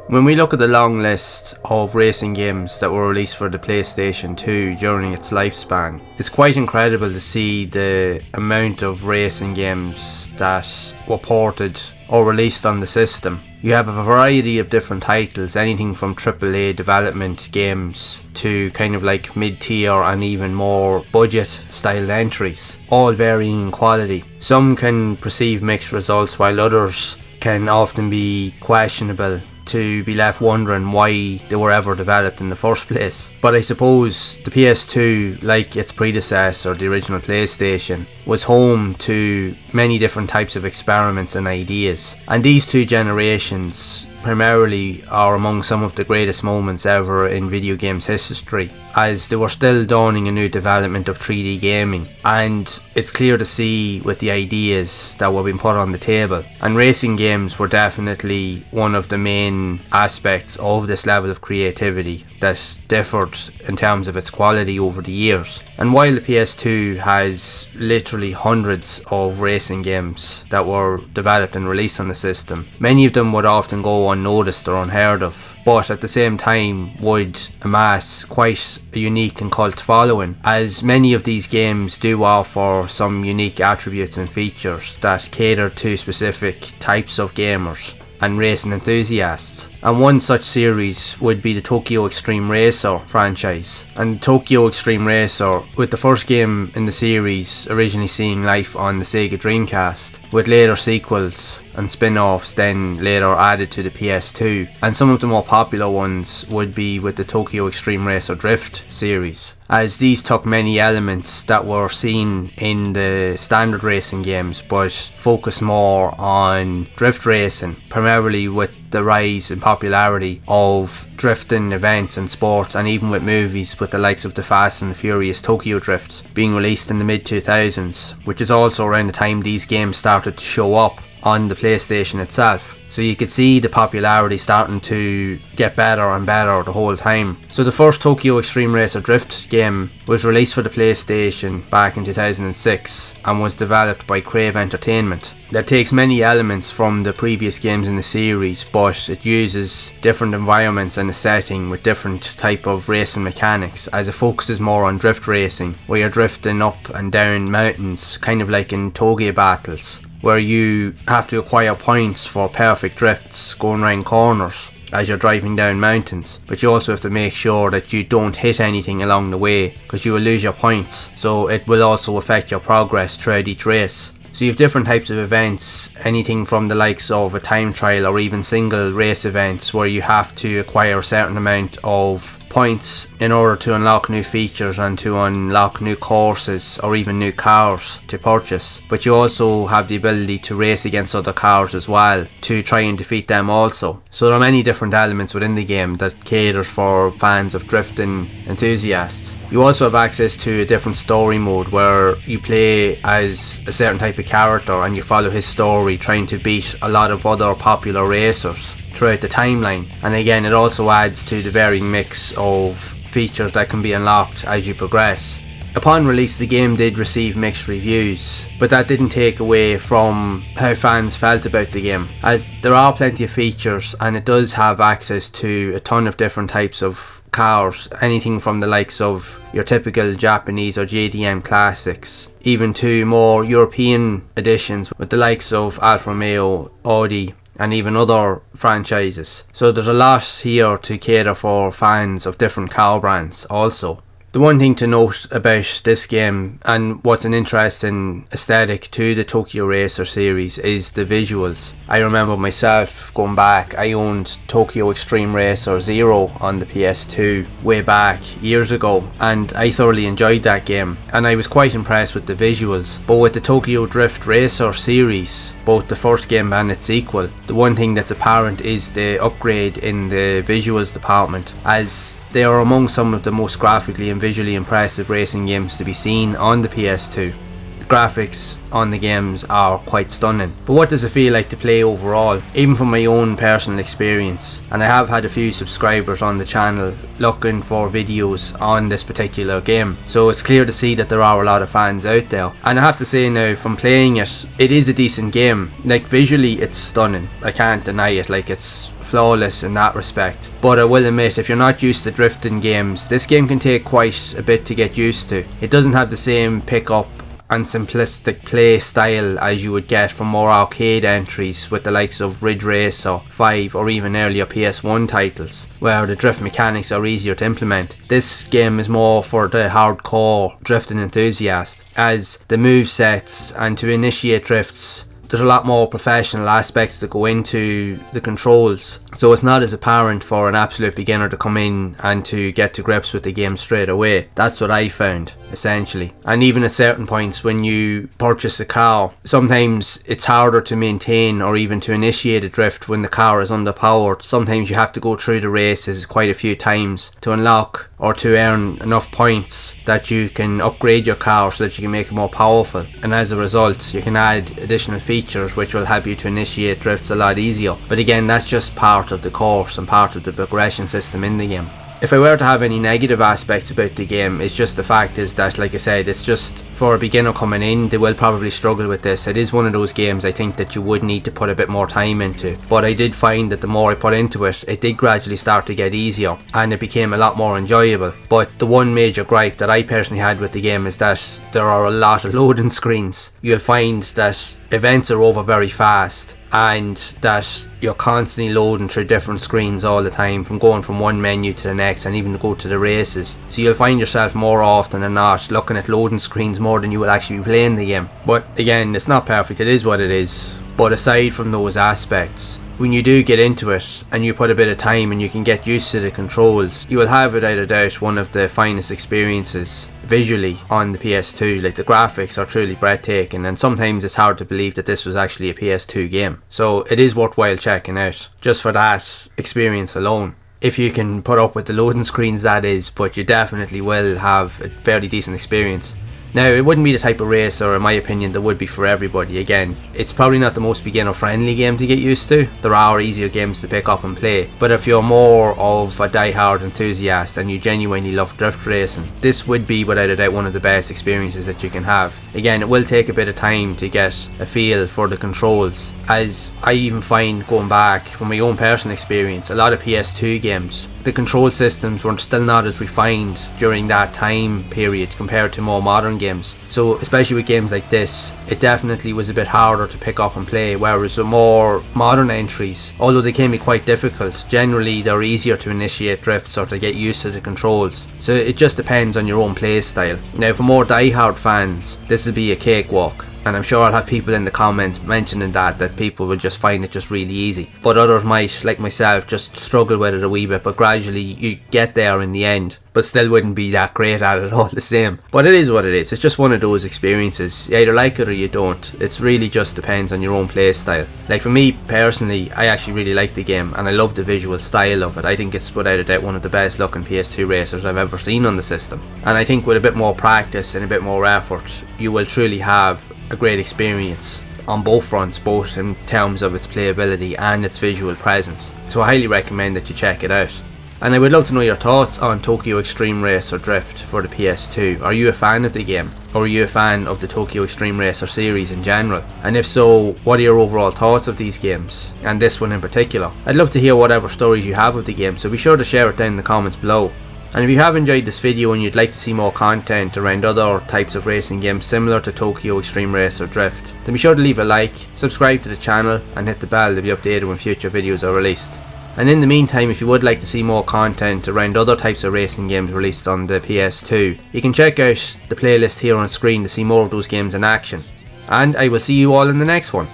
When we look at the long list of racing games that were released for the PlayStation 2 during its lifespan, it's quite incredible to see the amount of racing games that were ported or released on the system. You have a variety of different titles, anything from AAA development games to kind of like mid-tier and even more budget styled entries, all varying in quality. Some can receive mixed results while others can often be questionable, to be left wondering why they were ever developed in the first place. But I suppose the PS2, like its predecessor, the original PlayStation, was home to many different types of experiments and ideas. And these two generations primarily are among some of the greatest moments ever in video games history, as they were still dawning a new development of 3D gaming, and it's clear to see with the ideas that were being put on the table. And racing games were definitely one of the main aspects of this level of creativity that differed in terms of its quality over the years. And while the PS2 has literally hundreds of racing games that were developed and released on the system, many of them would often go unnoticed or unheard of, but at the same time would amass quite a unique and cult following, as many of these games do offer some unique attributes and features that cater to specific types of gamers and racing enthusiasts. And one such series would be the Tokyo Extreme Racer franchise. And Tokyo Extreme Racer, with the first game in the series originally seeing life on the Sega Dreamcast, with later sequels and spin-offs then later added to the PS2. And some of the more popular ones would be with the Tokyo Extreme Racer Drift series, as these took many elements that were seen in the standard racing games but focused more on drift racing, primarily with the rise in popularity of drifting events and sports, and even with movies with the likes of the Fast and the Furious Tokyo Drift being released in the mid-2000s, which is also around the time these games started to show up on the PlayStation itself. So you could see the popularity starting to get better and better the whole time. So the first Tokyo Extreme Racer Drift game was released for the PlayStation back in 2006 and was developed by Crave Entertainment. That takes many elements from the previous games in the series, but it uses different environments and a setting with different type of racing mechanics, as it focuses more on drift racing, where you're drifting up and down mountains, kind of like in toge battles, where you have to acquire points for perfect drifts going around corners as you're driving down mountains, but you also have to make sure that you don't hit anything along the way, because you will lose your points, so it will also affect your progress throughout each race. So you have different types of events, anything from the likes of a time trial or even single race events where you have to acquire a certain amount of points in order to unlock new features and to unlock new courses or even new cars to purchase. But you also have the ability to race against other cars as well to try and defeat them also. So there are many different elements within the game that caters for fans of drifting enthusiasts. You also have access to a different story mode where you play as a certain type of character and you follow his story, trying to beat a lot of other popular racers throughout the timeline. And again, it also adds to the varying mix of features that can be unlocked as you progress. Upon release, the game did receive mixed reviews, but that didn't take away from how fans felt about the game, as there are plenty of features and it does have access to a ton of different types of cars, anything from the likes of your typical Japanese or JDM classics, even to more European editions with the likes of Alfa Romeo, Audi, and even other franchises. So there's a lot here to cater for fans of different car brands also. The one thing to note about this game, and what's an interesting aesthetic to the Tokyo Racer series, is the visuals. I remember myself going back, I owned Tokyo Extreme Racer Zero on the PS2 way back years ago, and I thoroughly enjoyed that game and I was quite impressed with the visuals. But with the Tokyo Drift Racer series, both the first game and its sequel, the one thing that's apparent is the upgrade in the visuals department, as they are among some of the most graphically and visually impressive racing games to be seen on the PS2. graphics on the games are quite stunning. But what does it feel like to play overall? Even from my own personal experience, and I have had a few subscribers on the channel looking for videos on this particular game, so it's clear to see that there are a lot of fans out there. And I have to say now, from playing it, it is a decent game. Like, visually it's stunning, I can't deny it. Like, it's flawless in that respect. But I will admit, if you're not used to drifting games, this game can take quite a bit to get used to. It doesn't have the same pick up and simplistic play style as you would get from more arcade entries with the likes of Ridge Racer 5 or even earlier PS1 titles, where the drift mechanics are easier to implement. This game is more for the hardcore drifting enthusiast, as the move sets and to initiate drifts, there's a lot more professional aspects that go into the controls, so it's not as apparent for an absolute beginner to come in and to get to grips with the game straight away. That's what I found, essentially. And even at certain points when you purchase a car, sometimes it's harder to maintain or even to initiate a drift when the car is underpowered. Sometimes you have to go through the races quite a few times to unlock or to earn enough points that you can upgrade your car so that you can make it more powerful, and as a result you can add additional features which will help you to initiate drifts a lot easier. But again, that's just part of the course and part of the progression system in the game. If I were to have any negative aspects about the game, it's just the fact is that, like I said, it's just for a beginner coming in, they will probably struggle with this. It is one of those games I think that you would need to put a bit more time into, but I did find that the more I put into it, it did gradually start to get easier and it became a lot more enjoyable. But the one major gripe that I personally had with the game is that there are a lot of loading screens. You'll find that events are over very fast, and that you're constantly loading through different screens all the time, from going from one menu to the next and even to go to the races. So you'll find yourself more often than not looking at loading screens more than you will actually be playing the game. But again, it's not perfect, it is what it is. But aside from those aspects, when you do get into it and you put a bit of time and you can get used to the controls, you will have without a doubt one of the finest experiences visually on the PS2. Like, the graphics are truly breathtaking, and sometimes it's hard to believe that this was actually a PS2 game. So it is worthwhile checking out just for that experience alone. If you can put up with the loading screens, that is, but you definitely will have a fairly decent experience. Now, it wouldn't be the type of racer, in my opinion, that would be for everybody. Again, it's probably not the most beginner friendly game to get used to. There are easier games to pick up and play, but if you're more of a die-hard enthusiast and you genuinely love drift racing, this would be without a doubt one of the best experiences that you can have. Again, it will take a bit of time to get a feel for the controls, as I even find, going back from my own personal experience, a lot of PS2 games, the control systems were still not as refined during that time period compared to more modern games. So especially with games like this, it definitely was a bit harder to pick up and play, whereas the more modern entries, although they can be quite difficult, generally they're easier to initiate drifts or to get used to the controls. So it just depends on your own play style. Now, for more die-hard fans, this will be a cakewalk. And I'm sure I'll have people in the comments mentioning that people will just find it just really easy. But others might, like myself, just struggle with it a wee bit, but gradually you get there in the end. But still wouldn't be that great at it all the same. But it is what it is. It's just one of those experiences. You either like it or you don't. It's really just depends on your own play style. Like, for me personally, I actually really like the game and I love the visual style of it. I think it's without a doubt one of the best looking PS2 racers I've ever seen on the system. And I think with a bit more practice and a bit more effort, you will truly have a great experience on both fronts, both in terms of its playability and its visual presence. So I highly recommend that you check it out. And I would love to know your thoughts on Tokyo Extreme Racer Drift for the PS2. Are you a fan of the game? Or are you a fan of the Tokyo Extreme Racer series in general? And if so, what are your overall thoughts of these games, and this one in particular? I'd love to hear whatever stories you have of the game, so be sure to share it down in the comments below. And if you have enjoyed this video and you'd like to see more content around other types of racing games similar to Tokyo Extreme Racer Drift, then be sure to leave a like, subscribe to the channel and hit the bell to be updated when future videos are released. And in the meantime, if you would like to see more content around other types of racing games released on the PS2, you can check out the playlist here on screen to see more of those games in action. And I will see you all in the next one.